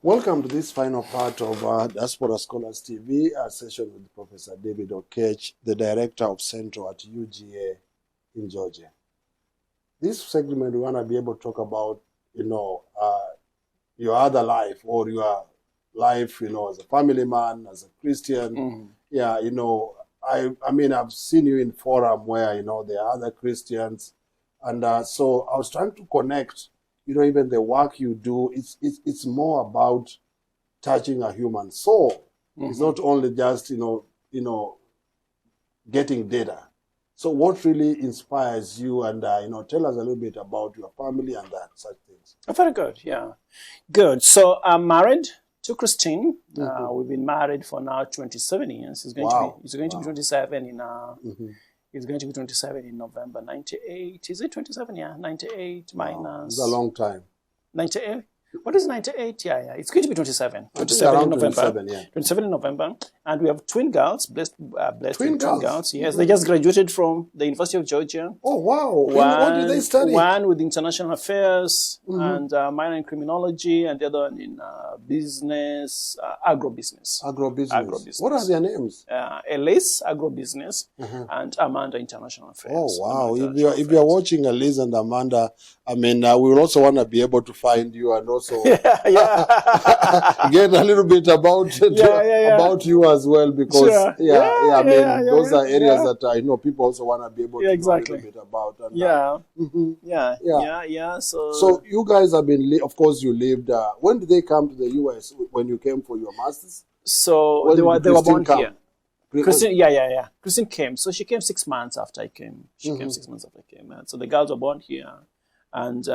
Welcome to this final part of Diaspora Scholars TV, a session with Professor David Okech, the Director of Central at UGA in Georgia. This segment, we want to be able to talk about, your other life or your life, as a family man, as a Christian. Mm-hmm. Yeah, I mean, I've seen you in forum where, there are other Christians. And so I was trying to connect, even the work you do, it's more about touching a human soul. Mm-hmm. It's not only just, getting data. So what really inspires you? And, tell us a little bit about your family and such things. Very good, yeah. Good. So I'm married to Christine. Mm-hmm. We've been married for now 27 years. It's going to be 27 in... Mm-hmm. It's going to be 27 in November, 98. Is it 27? Yeah, 98 minus... It's a long time. 98? What is 98? Yeah. It's going to be 27. 27 in November. 27, yeah. 27 in November. And we have twin girls, blessed twin girls. Yes, mm-hmm. They just graduated from the University of Georgia. Oh, wow. What did they study? One with international affairs, mm-hmm. and minor in criminology, and the other one in business, agrobusiness. Agrobusiness. What are their names? Elise, agrobusiness, mm-hmm. and Amanda, international affairs. Oh, wow. If you're watching Elise and Amanda, I mean, we will also want to be able to find you and also get a little bit about about you as well, because those are areas that I know people also want to be able to know a little bit about. And, So you guys have been, of course, you lived. When did they come to the U.S.? When you came for your masters? So they were born here. Christine, Christine came. So she came 6 months after I came. Came 6 months after I came. So the girls were born here. And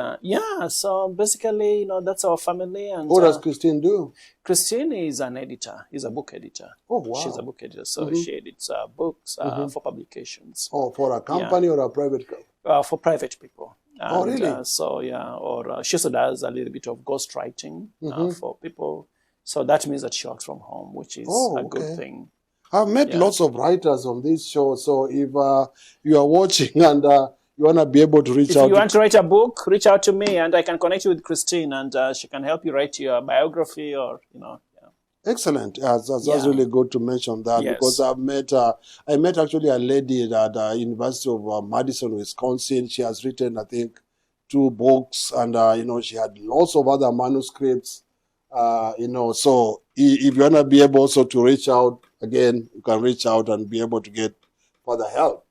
so basically, that's our family. And what does Christine do? Christine is an editor. Is a book editor. Oh, wow. She's a book editor. So she edits books for publications. Oh, for a company or a private company? For private people. And, oh, really? Or she also does a little bit of ghostwriting for people. So that means that she works from home, which is a good thing. I've met lots of writers on this show. So if you are watching and you want to be able to reach out. If you want to write a book, reach out to me and I can connect you with Christine and she can help you write your biography or, Excellent. That's really good to mention that because I met actually a lady at the University of Madison, Wisconsin. She has written, I think, 2 books and, she had lots of other manuscripts, so if you want to be able also to reach out, again, you can reach out and be able to get further help,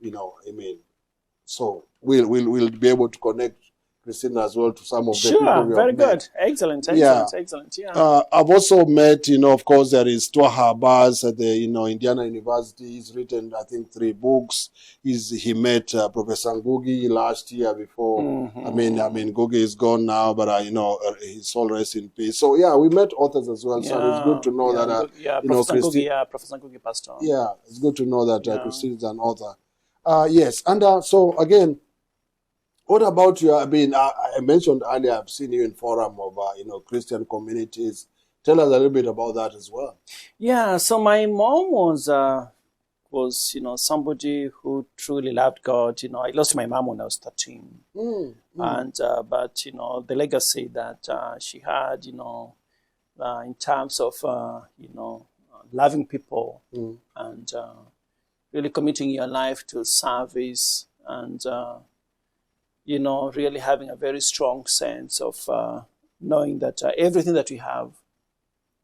So we'll be able to connect Christina as well to some of the people we have very good. met. Excellent. I've also met, of course, there is Twaha Abbas at the, Indiana University. He's written, I think, 3 books. He met Professor Ngugi last year before. Mm-hmm. I mean, Ngugi is gone now, but, his soul rests in peace. So, we met authors as well. So it's good to know that, Professor Ngugi passed on. Yeah, it's good to know that Christine is an author. Yes, and so again, what about you? I mean, I mentioned earlier, I've seen you in forum of, Christian communities. Tell us a little bit about that as well. Yeah, so my mom was somebody who truly loved God. I lost my mom when I was 13. And, but, the legacy that she had, in terms of, loving people and really committing your life to service and, really having a very strong sense of knowing that everything that we have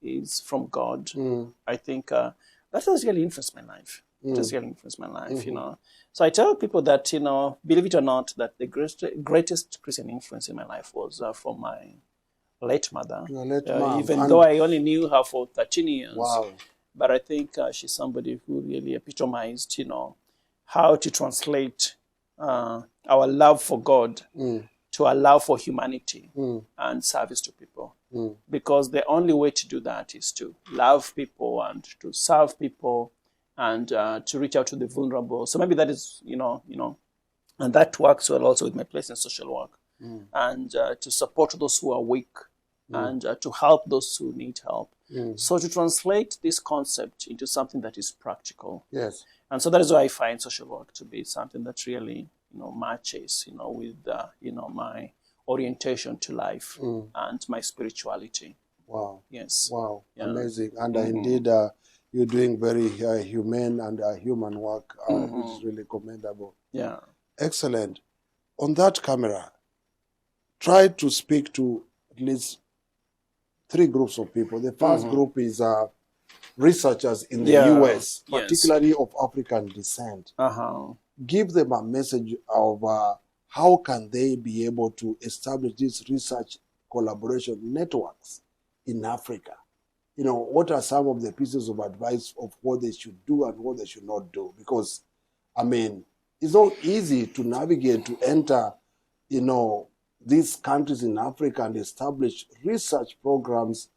is from God. I think that has really influenced my life. It has really influenced my life, So I tell people that, believe it or not, that the greatest Christian influence in my life was from my late mother. Your late mom. Even though I only knew her for 13 years. Wow. But I think she's somebody who really epitomized, how to translate our love for God to our love for humanity and service to people. Because the only way to do that is to love people and to serve people and to reach out to the vulnerable. So maybe that is, and that works well also with my place in social work. And to support those who are weak and to help those who need help. So to translate this concept into something that is practical. Yes. And so that is why I find social work to be something that really, matches, with, my orientation to life and my spirituality. Wow. Yes. Wow. Yeah. Amazing. And indeed, you're doing very humane and human work, which is really commendable. Yeah. Excellent. On that camera, try to speak to at least 3 groups of people. The first group is researchers in the US, particularly of African descent. Give them a message of how can they be able to establish these research collaboration networks in Africa. You know, what are some of the pieces of advice of what they should do and what they should not do? Because, I mean, it's not easy to navigate, to enter, you know, these countries in Africa and establish research programs,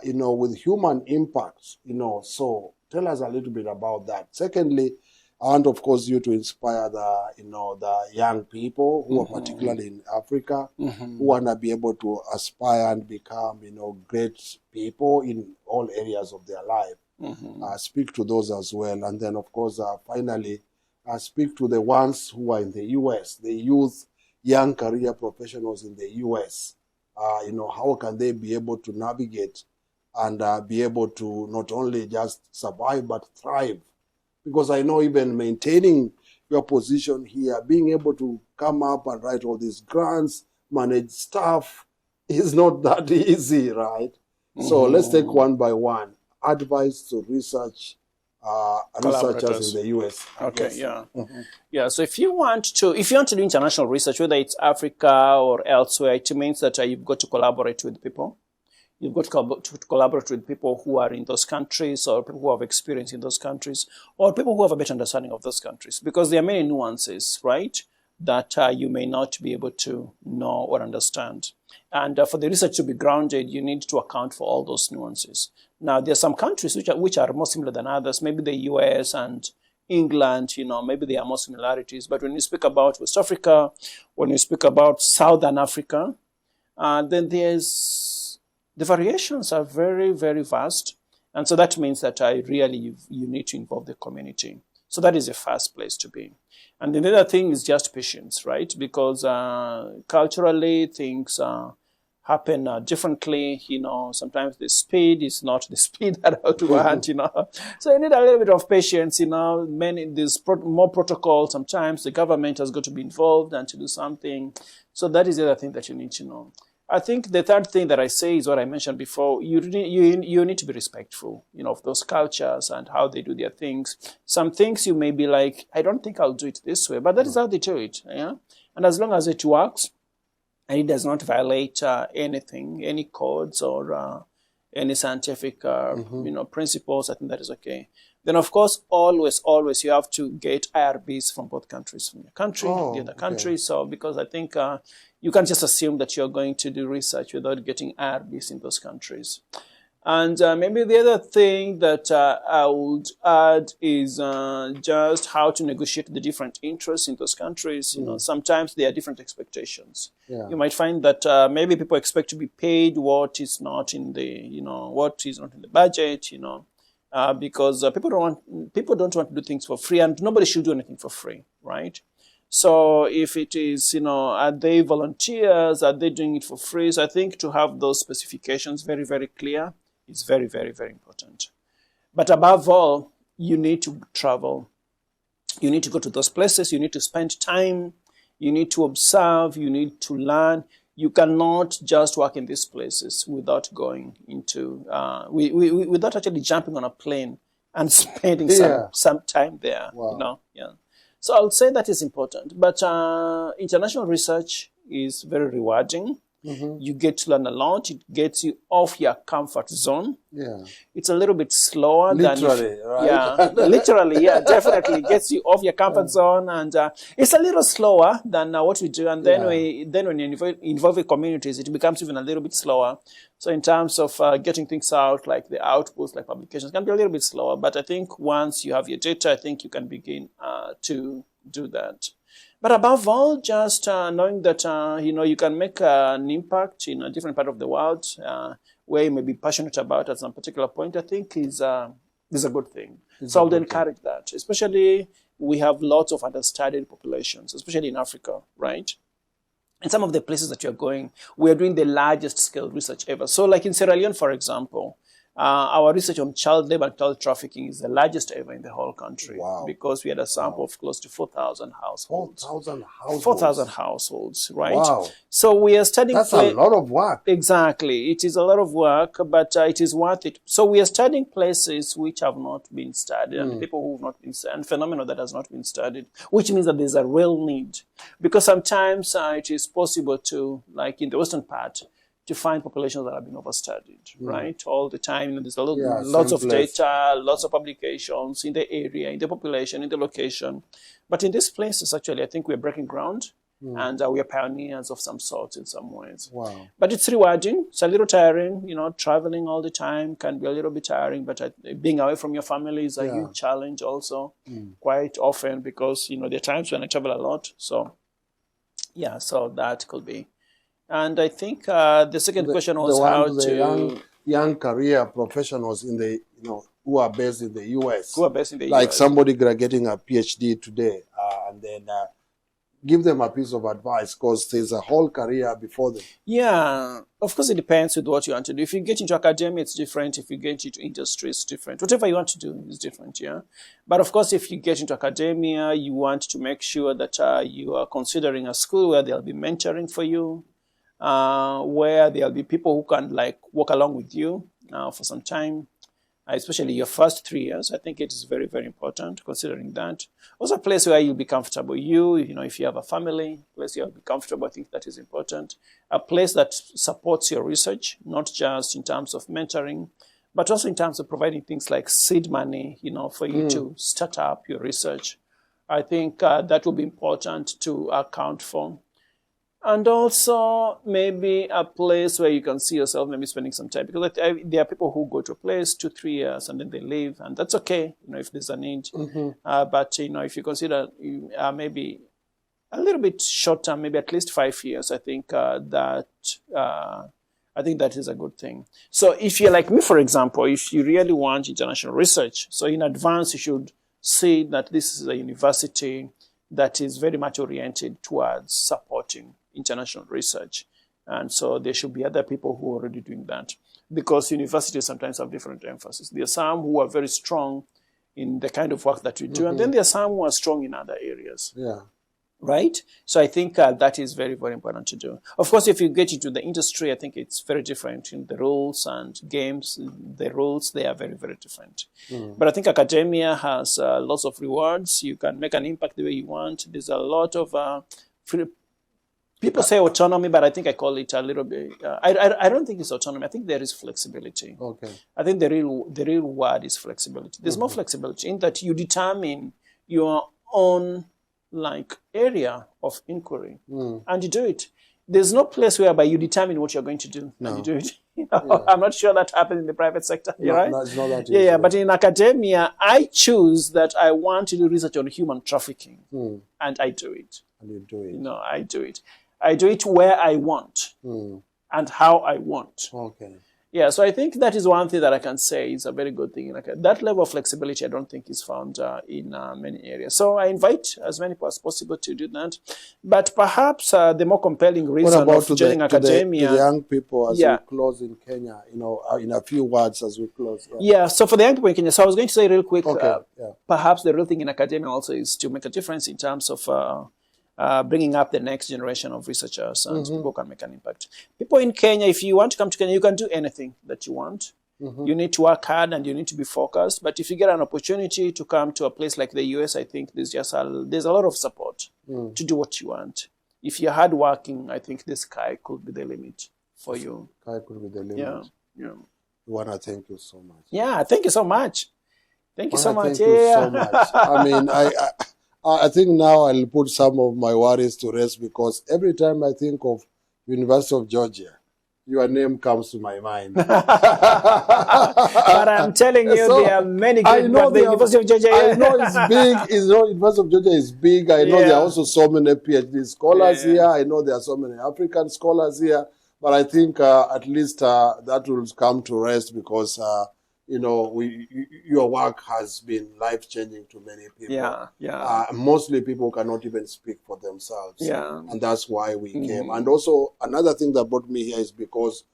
you know, with human impact, you know. So tell us a little bit about that. Secondly, I want, of course, you to inspire the, you know, the young people who are particularly in Africa, who want to be able to aspire and become, you know, great people in all areas of their life. Speak to those as well. And then, of course, finally, speak to the ones who are in the U.S., the youth, young career professionals in the U.S. You know, how can they be able to navigate and be able to not only just survive, but thrive? Because I know even maintaining your position here, being able to come up and write all these grants, manage staff, is not that easy, right? So let's take one by one. Advice to research researchers in the US. Okay, yeah. So if you want to do international research, whether it's Africa or elsewhere, it means that you've got to collaborate with people. You've got to collaborate with people who are in those countries, or people who have experience in those countries, or people who have a better understanding of those countries, because there are many nuances, right, that you may not be able to know or understand. And for the research to be grounded, you need to account for all those nuances. Now, there are some countries which are more similar than others, maybe the US and England, you know, maybe there are more similarities. But when you speak about West Africa, when you speak about Southern Africa, then the variations are very, very vast. And so that means that you need to involve the community. So that is the first place to be. And the other thing is just patience, right? Because culturally, things happen differently. You know, sometimes the speed is not the speed that I would want, you know. So you need a little bit of patience, you know. There's more protocol. Sometimes the government has got to be involved and to do something. So that is the other thing that you need to know. I think the third thing that I say is what I mentioned before. You need to be respectful, you know, of those cultures and how they do their things. Some things you may be like, I don't think I'll do it this way, but that is how they do it. Yeah, and as long as it works and it does not violate anything, any codes or any scientific you know, principles, I think that is okay. Then, of course, always you have to get IRBs from both countries, from your country, the other country. So, because I think you can't just assume that you're going to do research without getting IRBs in those countries. And maybe the other thing that I would add is just how to negotiate the different interests in those countries. You know, sometimes there are different expectations. Yeah. You might find that maybe people expect to be paid what is not in the, you know, what is not in the budget, you know. Because people don't want to do things for free, and nobody should do anything for free, right? So if it is, you know, are they volunteers? Are they doing it for free? So I think to have those specifications very, very clear is very, very, very important. But above all, you need to travel. You need to go to those places. You need to spend time. You need to observe. You need to learn. You cannot just work in these places without going into, without actually jumping on a plane and spending some time there. Wow. You know, yeah. So I would say that is important. But international research is very rewarding. You get to learn a lot. It gets you off your comfort zone. Yeah. It's a little bit slower literally, right? Yeah, literally, yeah, definitely. It gets you off your comfort zone, and it's a little slower than what we do. And then when you involve with communities, it becomes even a little bit slower. So in terms of getting things out, like the outputs, like publications, can be a little bit slower. But I think once you have your data, I think you can begin to do that. But above all, just knowing that, you know, you can make an impact in a different part of the world where you may be passionate about at some particular point, I think is a good thing. So I would encourage that. Especially, we have lots of understudied populations, especially in Africa, right? in some of the places that you're going, we're doing the largest scale research ever. So like in Sierra Leone, for example, our research on child labor and child trafficking is the largest ever in the whole country. Wow. Because we had a sample of close to 4,000 households. 4,000 households? 4,000 households, right? Wow. So we are studying... That's a lot of work. Exactly. It is a lot of work, but it is worth it. So we are studying places which have not been studied, and people who have not been studied, and phenomena that has not been studied, which means that there's a real need. Because sometimes it is possible to, like in the western part, to find populations that have been overstudied, right? All the time. You know, there's lots of data, lots of publications in the area, in the population, in the location. But in these places, actually, I think we're breaking ground, and we are pioneers of some sort in some ways. Wow. But it's rewarding. It's a little tiring. You know, traveling all the time can be a little bit tiring, but being away from your family is a huge challenge also, quite often, because, you know, there are times when I travel a lot. So, yeah, so that could be. And I think the second question was how to... young career professionals in the, you know, who are based in the U.S. Who are based in the like US. Somebody getting a PhD today, and then give them a piece of advice, because there's a whole career before them. Yeah, of course it depends with what you want to do. If you get into academia, it's different. If you get into industry, it's different. Whatever you want to do is different, yeah. But of course, if you get into academia, you want to make sure that you are considering a school where there'll be mentoring for you, where there'll be people who can like walk along with you for some time, especially your first 3 years. I think it is very, very important considering that. Also a place where you'll be comfortable. You know, if you have a family, a place you'll be comfortable, I think that is important. A place that supports your research, not just in terms of mentoring, but also in terms of providing things like seed money, you know, for you to start up your research. I think that will be important to account for. And also maybe a place where you can see yourself maybe spending some time. Because there are people who go to a place 2-3 years and then they leave. And that's okay, you know, if there's a need. But, you know, if you consider maybe a little bit short term, maybe at least 5 years, I think that is a good thing. So if you're like me, for example, if you really want international research, so in advance you should see that this is a university that is very much oriented towards supporting international research. And so there should be other people who are already doing that, because universities sometimes have different emphasis. There are some who are very strong in the kind of work that we do, and then there are some who are strong in other areas. Yeah. Right? So I think that is very, very important to do. Of course, if you get into the industry, I think it's very different in the rules and games. The rules, they are very, very different. But I think academia has lots of rewards. You can make an impact the way you want. There's a lot of people say autonomy, but I think I call it a little bit... I don't think it's autonomy. I think there is flexibility. Okay. I think the real word is flexibility. There's more flexibility in that you determine your own area of inquiry, and you do it. There's no place whereby you determine what you're going to do, and you do it. You know, I'm not sure that happens in the private sector. You're right? No, it's not that easy. Yeah, but in academia, I choose that I want to do research on human trafficking, and I do it. And you do it. You know, I do it. I do it where I want and how I want. Okay. Yeah, so I think that is one thing that I can say is a very good thing. Like that level of flexibility, I don't think is found in many areas. So I invite as many people as possible to do that. But perhaps the more compelling reason of joining academia... to the young people as we close in Kenya, you know, in a few words as we close. Yeah, so for the young people in Kenya, so I was going to say real quick, perhaps the real thing in academia also is to make a difference in terms of... bringing up the next generation of researchers and people who can make an impact. People in Kenya, if you want to come to Kenya, you can do anything that you want. You need to work hard and you need to be focused. But if you get an opportunity to come to a place like the US, I think there's a lot of support to do what you want. If you're hardworking, I think the sky could be the limit for you. Sky could be the limit. Yeah. We want to thank you so much. Yeah, thank you so much. Thank you so much. Thank you so much. I mean, I think now I'll put some of my worries to rest, because every time I think of University of Georgia, your name comes to my mind. But I'm telling you, there are many good ones. The University of Georgia. I know it's big. University of Georgia is big. I know there are also so many PhD scholars here. I know there are so many African scholars here. But I think at least that will come to rest, because you know, your work has been life-changing to many people. Yeah, yeah. Mostly people cannot even speak for themselves. Yeah. And that's why we came. And also, another thing that brought me here is because